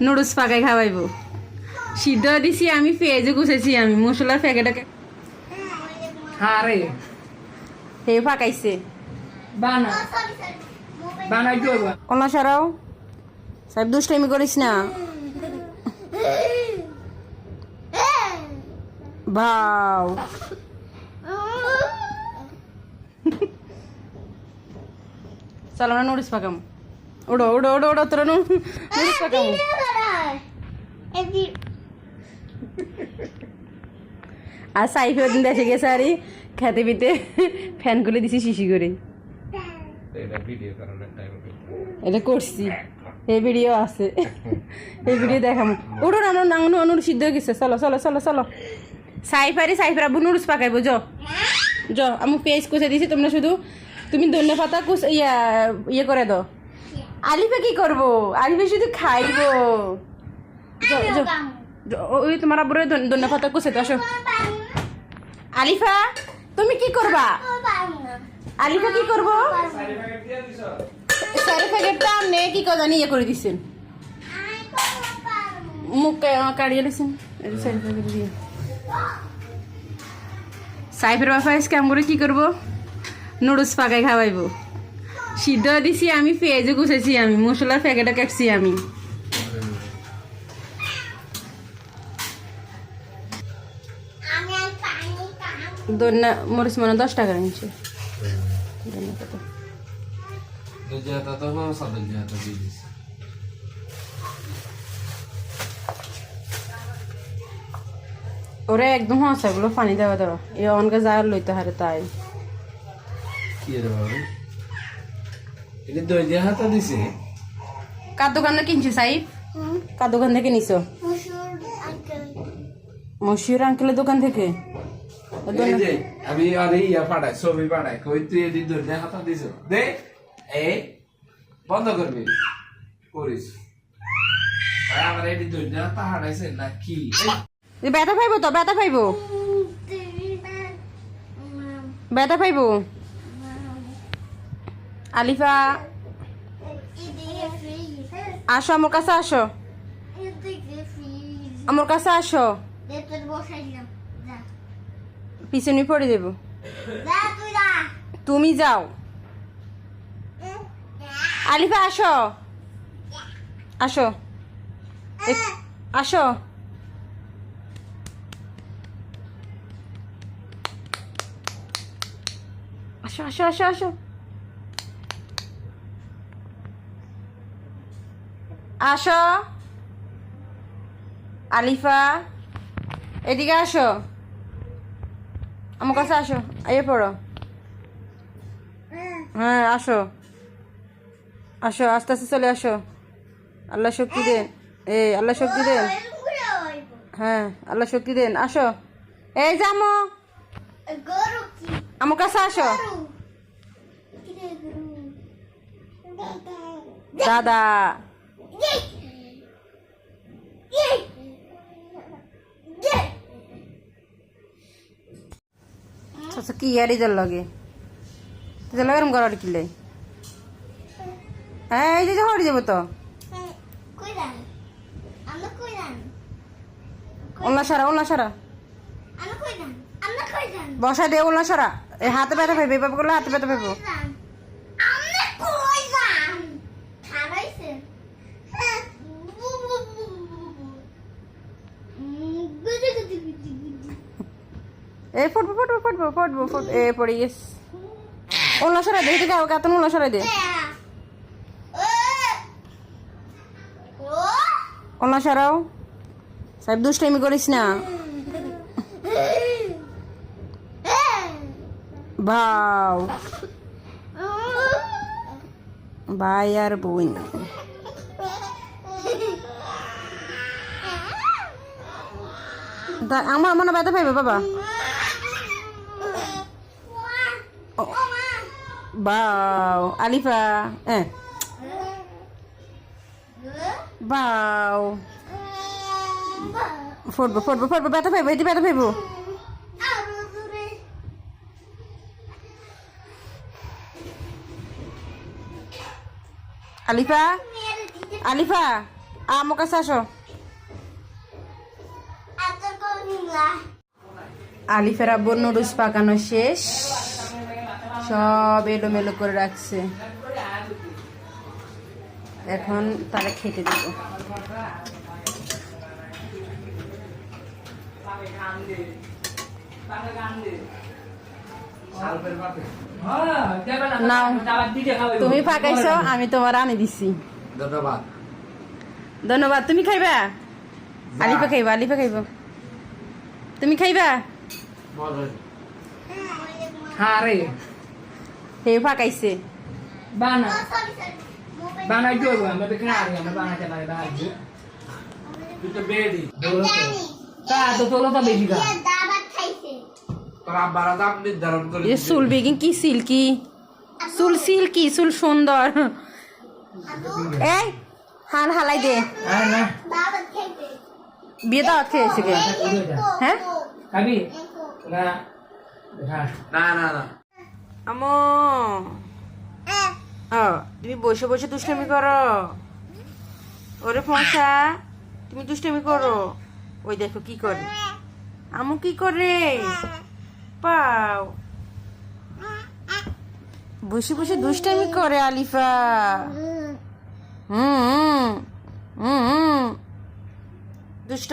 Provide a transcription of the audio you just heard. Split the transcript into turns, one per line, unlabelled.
Noodles পাকাই খাওয়াইবো। সিদ্ধ দিছি আমি, পেঁয়াজও কুচেছি আমি, মশলার প্যাকেটকে
হারে
হে পাকাইছে।
বানা বানাই তো
কলা সারাও সাহেব, দুষ্টামি করিস না। ভাও চলো না নুডলস পাকাম। ওড়ো ওড়ো ওড়ো ওড়ো তোর নুডলস পাকাম। আর সাইফে ওদিন দেশে গেছে আর খেতে পিতে ফ্যান খুলে দিছি শিশি করে। এটা করছি, এই ভিডিও আছে, এই ভিডিও দেখাম। ওড়ো না নুডলস সিদ্ধ হয়ে গেছে। চলো চলো চলো চলো সাইফার আব্বু নুডলস পাকাইবো। জ আমি পেঁয়াজ কুচে দিছি, তোমরা শুধু তুমি ধনে পাতা ইয়ে করে দাও। আলিফে কি করবো? আলিফে শুধু খাইবো। ওই তোমার আব্বুরে ধনে পাতা কুচে তো আসো। আলিফা তুমি কি করবা? আলিফা কি করবো? সাইড প্যাকেটটা নে কি জানি ইয়ে করে দিচ্ছেন, মুখ কাড়িয়ে দিচ্ছেন সাইড প্যাকেট দিয়ে। সাইফের বাপা স্ক্যাম করে কি করবো? নুডলস পাকাই খাওয়াইবো। সিদ্ধ দিছি আমি, পেঁয়াজও কুচেছি আমি, মশলার প্যাকেটও কাটছি আমি। ধন্যা মরিচ মানে 10 টাকা নিচ্ছে। ওরে একদম হাঁসাগুলো পানি দেওয়া দেওয়া এ অনকে যা লইতে হারে তাই। কার দোকানে কিনছো সাইফ? কার দোকান থেকে নিছো? মশিউর আঙ্কেলের দোকান থেকে।
আমি আরে ইয়া পাঠাই, ছবি পাঠাই, কই তুই এদিন ধরে হাতা দিছ দে, এই বন্ধ করবি করিস। আমার এদিন ধরে হাতা হারাইছে না কি?
ব্যথা পাইবো তো, ব্যথা পাইবো, ব্যথা পাইবো। আলিফা আসো আমার কাছে, আসো আমার কাছে, আসো। পিছনে পড়ে দেব, তুমি যাও। আলিফা আসো, আসো আসো। আসো আসো আসো আসো আসো। আলিফা এদিকে আসো, আমার কাছে আসো, আইয়ে পড়ো। হ্যাঁ আসো আসো, আস্তে আস্তে চলে আসো। আল্লাহ শক্তি দেন, আল্লাহ শক্তি দেন। হ্যাঁ আল্লাহ শক্তি দেন, আসো। এই যামো আমার কাছে আসো। দাদা কি আর ইজার লাগে এরম করার কিলে। হ্যাঁ এই যে হরে যাবো তো। ওলা সারা, ওলা সারা বসা দে, ওলা সারা। এই হাতে ব্যথা পাইবে, এভাবে করলে হাতে ব্যথা পাইবো। এই ফুটবো ফুটবো ফুটবো ফুটবো ফুট এ পড়ে গেছে। ওলা সরাই দে, এদিকে গাতন ওলা সরাই দে, ওলা সরাও। সাহেব দুষ্টামি করিস না। ভাও ভাই আর বোন আমার মনে ব্যথা পাইবে বাবা। বাও আলিফা বাও ফুটবো ফুটবো ফুটবো, ব্যথা পাইবো, এটি ব্যথা পাইবো। আলিফা আলিফা আমার কাছে আসো। আলিফের আব্বুর নুডলস পাকানো শেষ, সব এলোমেলো করে রাখছে, এখন তারা খেতে দেব। নাও, তুমি পাকাইছো, আমি তোমার আনি দিছি।
ধন্যবাদ।
ধন্যবাদ। তুমি খাইবা? আলিফা খাইবা, আলিফা খাইব। তুমি খাইবা?
হ্যাঁ রে
হে পাকাইছে।
বানা বানাই দেবো আমরা দেখে আগে আমরা বানাতে পারি বানাই
তুই তো বেডি
তা তো তোলো তো বেশি গা
তোর আব্বার দাম নির্ধারণ করে
এ চুল বেগিন কি সিল্কি, চুল সিল্কি, চুল সুন্দর। এই হান হালাই দে।
আর না
বিয়ে দাওয়াত খেয়েছে কে? হ্যাঁ
খাবি না হ্যাঁ
না না না
আমো, তুমি বসে বসে দুষ্টামি করো। ওরে ফোঁসা, তুমি দুষ্টামি করো। ওই দেখো কি করে, আমু কি করে পাও, বসে বসে দুষ্টামি করে আলিফা। দুষ্ট